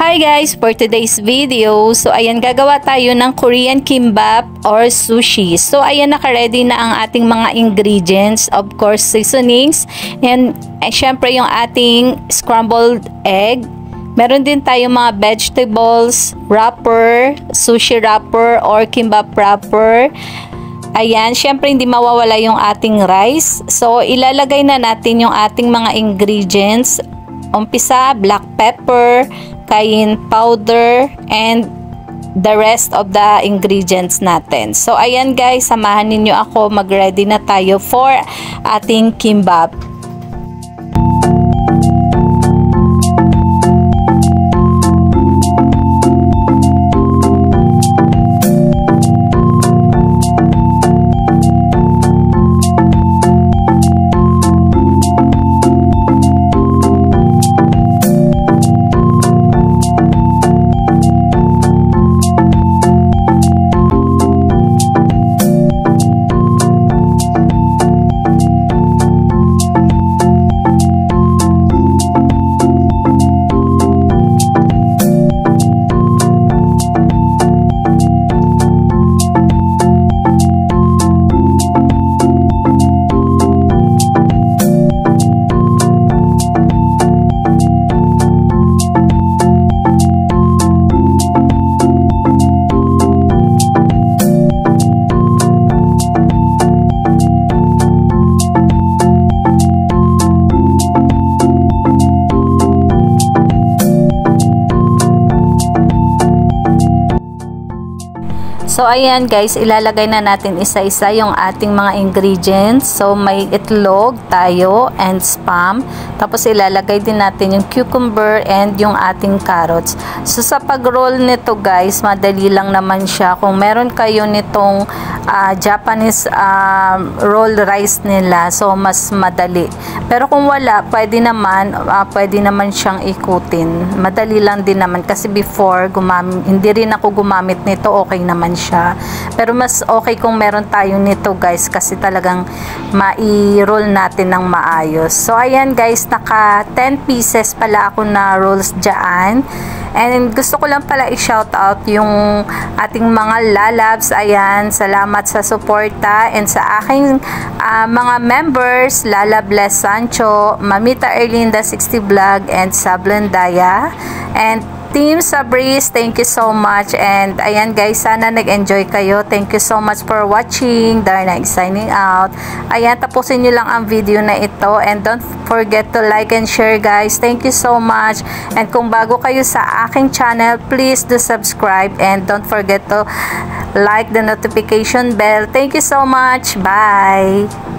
Hi guys, for today's video, so ayan, gagawa tayo ng Korean kimbap or sushi. So ayan, naka-ready na ang ating mga ingredients, of course seasonings, and syempre yung ating scrambled egg. Meron din tayong mga vegetables, wrapper, sushi wrapper or kimbap wrapper. Ayan, syempre hindi mawawala yung ating rice. So ilalagay na natin yung ating mga ingredients. Umpisa, black pepper, cayenne powder, and the rest of the ingredients natin. So ayan guys, samahan ninyo ako, mag-ready na tayo for ating kimbap. So ayan guys, ilalagay na natin isa-isa yung ating mga ingredients. So may itlog tayo and spam. Tapos ilalagay din natin yung cucumber and yung ating carrots. So sa pag-roll nito guys, madali lang naman siya. Kung meron kayo nitong Japanese roll rice nila, so mas madali. Pero kung wala, pwede naman siyang ikutin. Madali lang din naman kasi before hindi rin ako gumamit nito, okay naman siya. Pero mas okay kung meron tayo nito guys, kasi talagang mai-roll natin ng maayos. So ayan guys, naka 10 pieces pala ako na rolls dyan. And gusto ko lang pala i-shout out yung ating mga lalabs. Ayan, salamat sa suporta, and sa aking mga members, Lala Bless Sancho, Mamita Erlinda 60 Vlog, and Sablandaya, and Team Sabris, thank you so much. And ayan guys, sana nag-enjoy kayo. Thank you so much for watching. Darna is signing out. Ayan, tapusin nyo lang ang video na ito. And don't forget to like and share guys. Thank you so much. And kung bago kayo sa aking channel, please do subscribe. And don't forget to like the notification bell. Thank you so much. Bye!